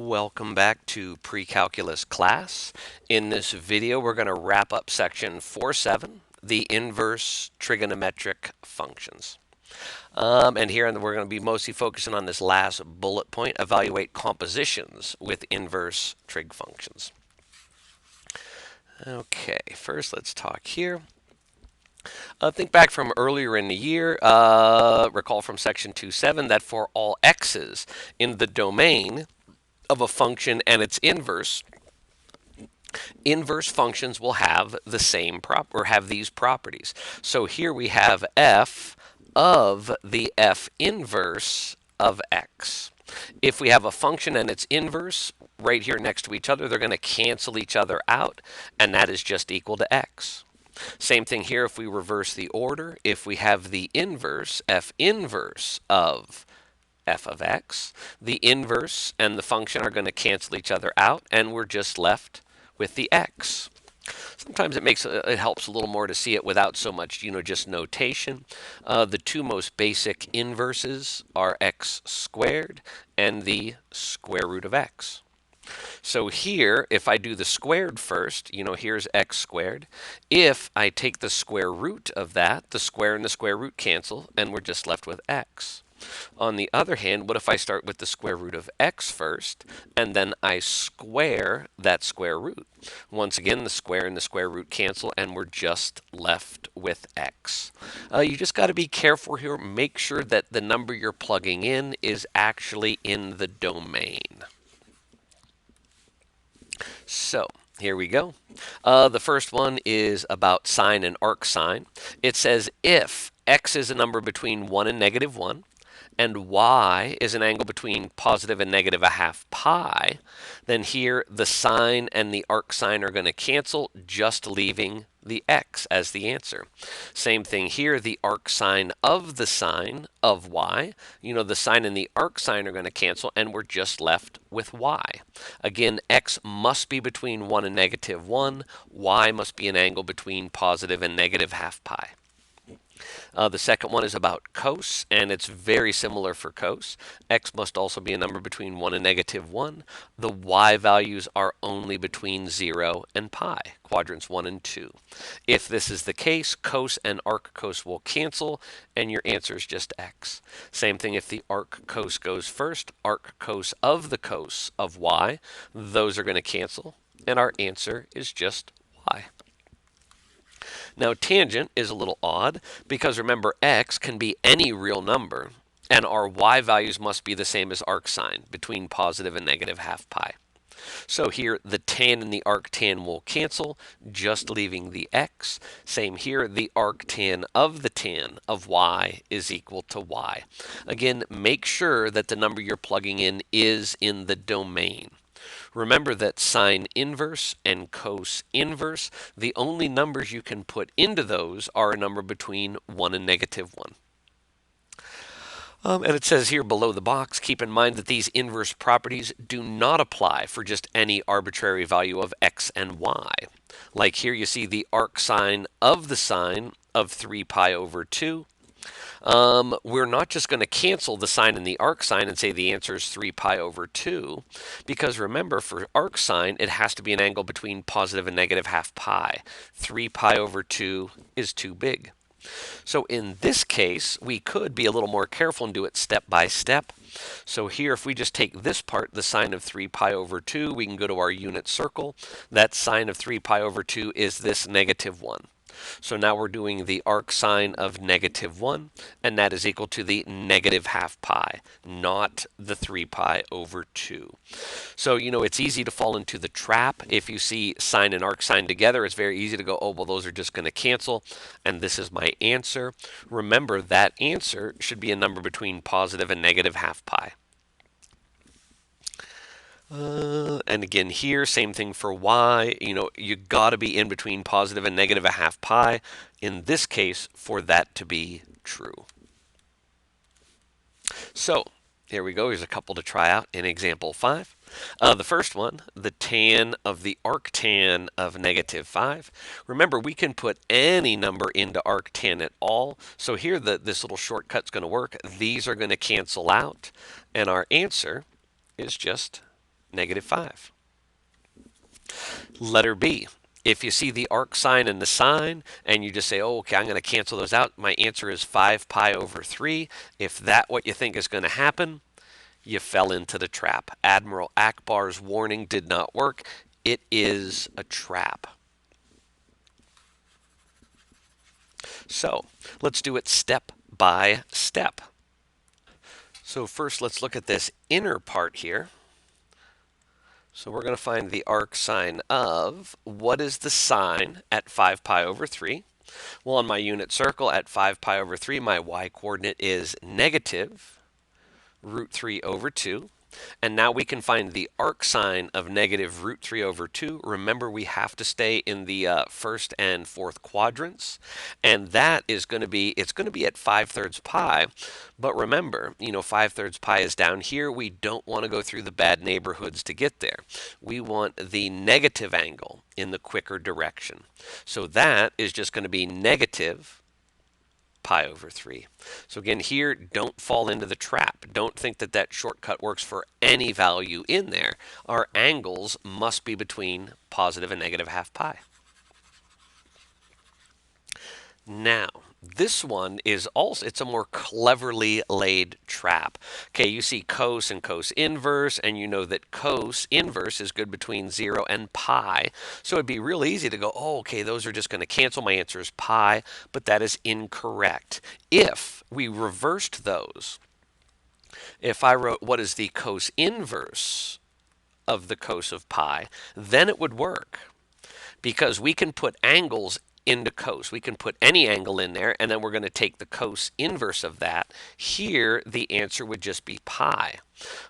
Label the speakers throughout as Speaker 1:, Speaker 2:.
Speaker 1: Welcome back to Pre-Calculus class. In this video, we're going to wrap up section 4.7, the inverse trigonometric functions. And here we're going to be mostly focusing on this last bullet point, evaluate compositions with inverse trig functions. Okay, first let's talk here. Think back from earlier in the year, recall from section 2.7 that for all x's in the domain of a function and its inverse, inverse functions will have the same have these properties. So here we have f of the f inverse of x. If we have a function and its inverse right here next to each other, they're going to cancel each other out, and that is just equal to x. Same thing here if we reverse the order. If we have the inverse, f inverse of f of x, the inverse and the function are going to cancel each other out, and we're just left with the x. Sometimes it helps a little more to see it without so much, just notation. The two most basic inverses are x squared and the square root of x. So here, if I do the squared first, here's x squared. If I take the square root of that, the square and the square root cancel, and we're just left with x. On the other hand, what if I start with the square root of x first, and then I square that square root? Once again, the square and the square root cancel, and we're just left with x. You just got to be careful here. Make sure that the number you're plugging in is actually in the domain. So here we go. The first one is about sine and arcsine. It says if x is a number between 1 and -1, and y is an angle between positive and negative a half pi, then here the sine and the arcsine are going to cancel, just leaving the x as the answer. Same thing here, the arcsine of the sine of y, the sine and the arcsine are going to cancel, and we're just left with y. Again, x must be between 1 and -1, y must be an angle between positive and negative half pi. The second one is about cos, and it's very similar for cos. X must also be a number between 1 and -1. The y values are only between 0 and pi, quadrants 1 and 2. If this is the case, cos and arc cos will cancel, and your answer is just x. Same thing if the arc cos goes first, arc cos of the cos of y, those are going to cancel, and our answer is just y. Now, tangent is a little odd because remember, x can be any real number, and our y values must be the same as arcsine, between positive and negative half pi. So here, the tan and the arctan will cancel, just leaving the x. Same here, the arctan of the tan of y is equal to y. Again, make sure that the number you're plugging in is in the domain. Remember that sine inverse and cos inverse, the only numbers you can put into those are a number between 1 and -1. And it says here below the box, keep in mind that these inverse properties do not apply for just any arbitrary value of x and y. Like here you see the arcsine of the sine of 3 pi over 2. We're not just going to cancel the sine and the arcsine and say the answer is 3 pi over 2, because remember, for arcsine, it has to be an angle between positive and negative half pi. 3 pi over 2 is too big. So in this case, we could be a little more careful and do it step by step. So here, if we just take this part, the sine of 3 pi over 2, we can go to our unit circle. That sine of 3 pi over 2 is this -1. So now we're doing the arcsine of -1, and that is equal to the negative half pi, not the 3 pi over 2. So, it's easy to fall into the trap. If you see sine and arcsine together, it's very easy to go, oh, well, those are just going to cancel, and this is my answer. Remember, that answer should be a number between positive and negative half pi. And again here, same thing for y. You got to be in between positive and negative a half pi, in this case, for that to be true. So here we go. Here's a couple to try out in example 5. The first one, the tan of the arctan of -5. Remember, we can put any number into arctan at all. So here, this little shortcut's going to work. These are going to cancel out, and our answer is just negative 5. Letter B. If you see the arc sine and the sine, and you just say, oh, okay, I'm going to cancel those out, my answer is 5 pi over 3. If that's what you think is going to happen, you fell into the trap. Admiral Akbar's warning did not work. It is a trap. So let's do it step by step. So first, let's look at this inner part here. So we're going to find the arc sine of what is the sine at 5 pi over 3. Well, on my unit circle at 5 pi over 3, my y-coordinate is negative root 3 over 2. And now we can find the arc sine of negative root 3 over 2. Remember, we have to stay in the first and fourth quadrants. And that is going to be, it's going to be at 5/3 pi. But remember, 5/3 pi is down here. We don't want to go through the bad neighborhoods to get there. We want the negative angle in the quicker direction. So that is just going to be negative pi over 3. So again, here, don't fall into the trap. Don't think that that shortcut works for any value in there. Our angles must be between positive and negative half pi. Now, this one is also, it's a more cleverly laid trap. Okay, you see cos and cos inverse, and you know that cos inverse is good between 0 and pi. So it'd be real easy to go, oh, okay, those are just going to cancel. My answer is pi, but that is incorrect. If we reversed those, if I wrote what is the cos inverse of the cos of pi, then it would work, because we can put angles into cos. We can put any angle in there, and then we're going to take the cos inverse of that. Here, the answer would just be pi.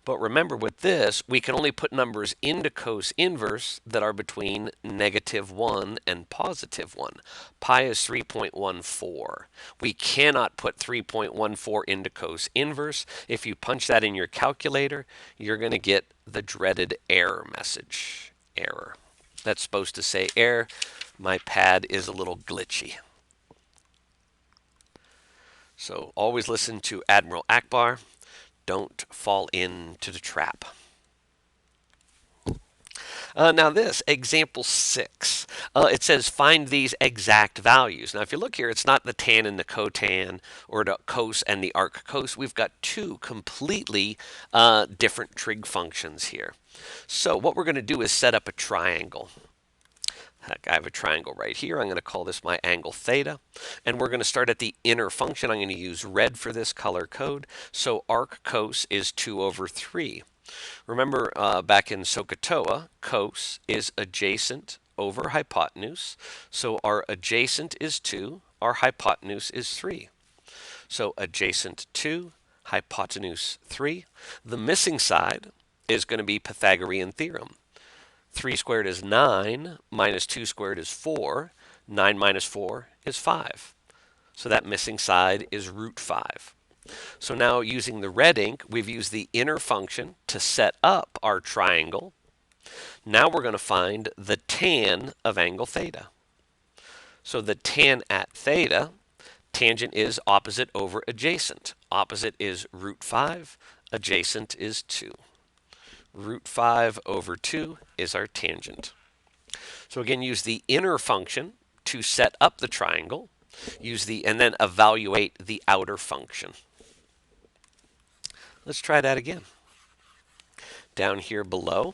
Speaker 1: But remember, with this, we can only put numbers into cos inverse that are between negative 1 and positive 1. Pi is 3.14. We cannot put 3.14 into cos inverse. If you punch that in your calculator, you're going to get the dreaded error message. Error. That's supposed to say error. My pad is a little glitchy. So always listen to Admiral Akbar. Don't fall into the trap. Now this, example 6, it says find these exact values. Now if you look here, it's not the tan and the cotan, or the cos and the arc cos. We've got two completely different trig functions here. So what we're going to do is set up a triangle. I have a triangle right here. I'm going to call this my angle theta. And we're going to start at the inner function. I'm going to use red for this color code. So arc cos is 2 over 3. Remember back in SOHCAHTOA, cos is adjacent over hypotenuse. So our adjacent is 2. Our hypotenuse is 3. So adjacent 2, hypotenuse 3. The missing side is going to be Pythagorean theorem. 3 squared is 9, minus 2 squared is 4, 9 minus 4 is 5. So that missing side is root 5. So now using the red ink, we've used the inner function to set up our triangle. Now we're going to find the tan of angle theta. So the tan at theta, tangent is opposite over adjacent. Opposite is root 5, adjacent is 2. Root 5 over 2 is our tangent. So again, use the inner function to set up the triangle. And then evaluate the outer function. Let's try that again. Down here below,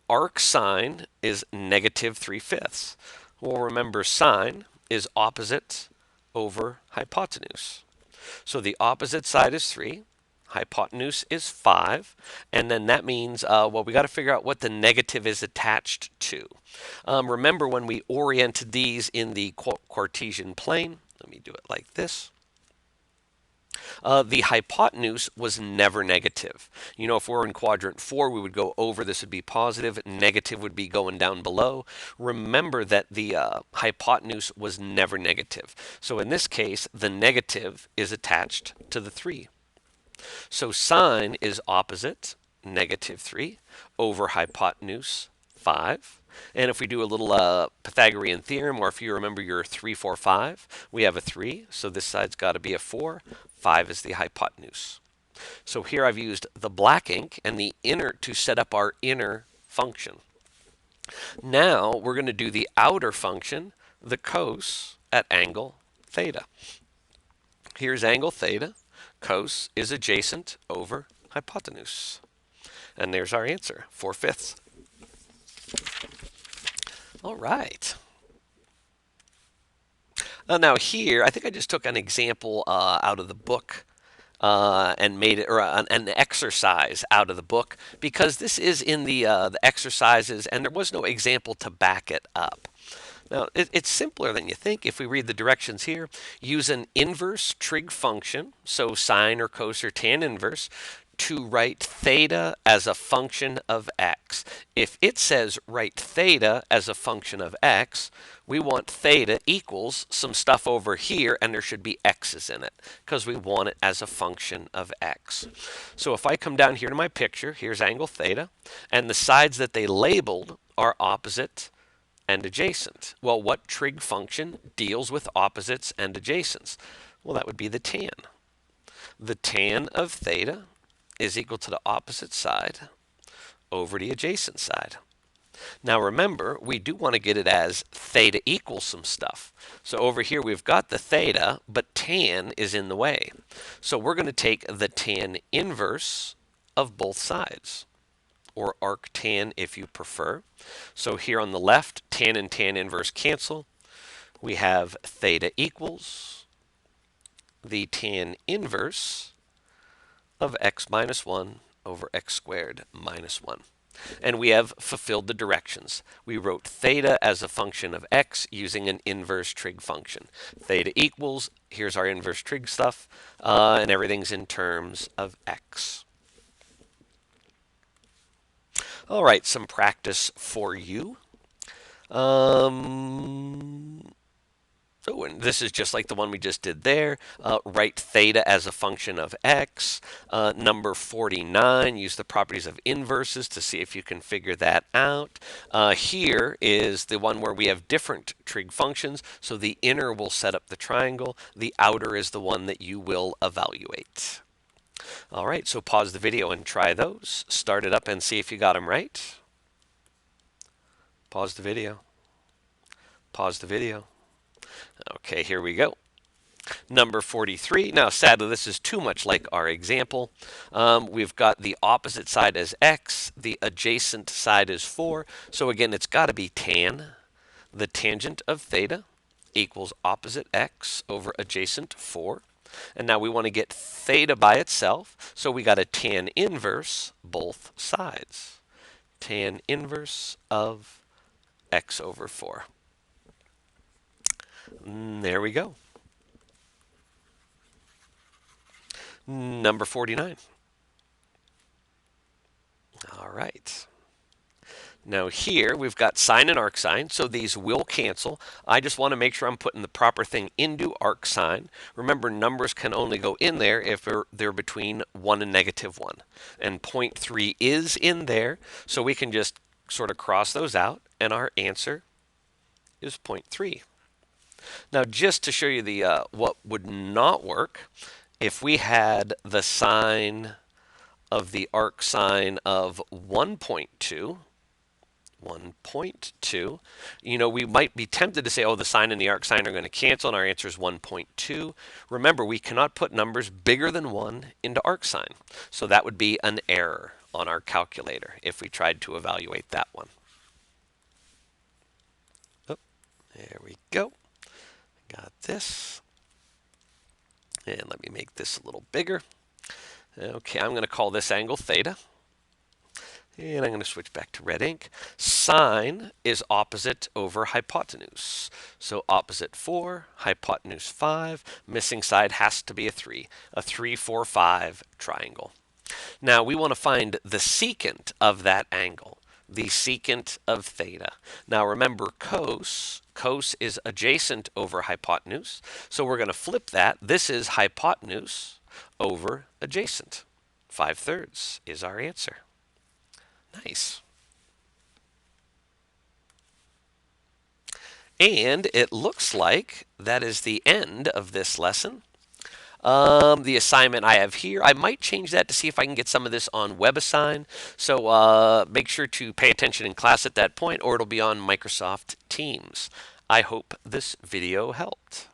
Speaker 1: arc sine is negative 3/5. Well, remember, sine is opposite over hypotenuse. So the opposite side is 3. Hypotenuse is 5, and then that means, well, we got to figure out what the negative is attached to. Remember when we oriented these in the Cartesian plane, let me do it like this. The hypotenuse was never negative. If we're in quadrant 4, we would go over, this would be positive, negative would be going down below. Remember that the hypotenuse was never negative. So in this case, the negative is attached to the 3. So sine is opposite, negative 3, over hypotenuse, 5. And if we do a little Pythagorean theorem, or if you remember your 3, 4, 5, we have a 3. So this side's got to be a 4. 5 is the hypotenuse. So here I've used the black ink and the inner to set up our inner function. Now we're going to do the outer function, the cos at angle theta. Here's angle theta. Cos is adjacent over hypotenuse. And there's our answer, 4/5. All right. Now here, I think I just took an example out of the book and made it, or an exercise out of the book, because this is in the exercises, and there was no example to back it up. Now, it's simpler than you think. If we read the directions here, use an inverse trig function, so sine or cos or tan inverse, to write theta as a function of x. If it says write theta as a function of x, we want theta equals some stuff over here, and there should be x's in it, because we want it as a function of x. So if I come down here to my picture, here's angle theta, and the sides that they labeled are opposite and adjacent. Well, what trig function deals with opposites and adjacents? Well, that would be the tan. The tan of theta is equal to the opposite side over the adjacent side. Now remember, we do want to get it as theta equals some stuff. So over here we've got the theta, but tan is in the way. So we're going to take the tan inverse of both sides, or arctan if you prefer. So here on the left, tan and tan inverse cancel. We have theta equals the tan inverse of x minus 1 over x squared minus 1. And we have fulfilled the directions. We wrote theta as a function of x using an inverse trig function. Theta equals, here's our inverse trig stuff, and everything's in terms of x. All right, some practice for you. And this is just like the one we just did there. Write theta as a function of x. Number 49, use the properties of inverses to see if you can figure that out. Here is the one where we have different trig functions. So the inner will set up the triangle. The outer is the one that you will evaluate. All right, so pause the video and try those. Start it up and see if you got them right. Pause the video. Pause the video. Okay, here we go. Number 43. Now, sadly, this is too much like our example. We've got the opposite side as x. The adjacent side is 4. So again, it's got to be tan. The tangent of theta equals opposite x over adjacent 4. And now we want to get theta by itself. So we got a tan inverse both sides. Tan inverse of x over 4. There we go. Number 49. All right. Now here we've got sine and arc sine, so these will cancel. I just want to make sure I'm putting the proper thing into arc sine. Remember, numbers can only go in there if they're between 1 and -1. And 0.3 is in there, so we can just sort of cross those out, and our answer is 0.3. Now, just to show you the what would not work, if we had the sine of the arc sine of 1.2, we might be tempted to say, oh, the sine and the arc sine are going to cancel, and our answer is 1.2. Remember, we cannot put numbers bigger than 1 into arc sine, so that would be an error on our calculator if we tried to evaluate that one. Oh, there we go. Got this. And let me make this a little bigger. Okay, I'm going to call this angle theta. And I'm going to switch back to red ink. Sine is opposite over hypotenuse. So opposite 4, hypotenuse 5. Missing side has to be a 3. A 3, 4, 5 triangle. Now we want to find the secant of that angle. The secant of theta. Now remember, cos is adjacent over hypotenuse. So we're going to flip that. This is hypotenuse over adjacent. 5/3 is our answer. Nice. And it looks like that is the end of this lesson. The assignment I have here, I might change that to see if I can get some of this on WebAssign. So make sure to pay attention in class at that point, or it'll be on Microsoft Teams. I hope this video helped.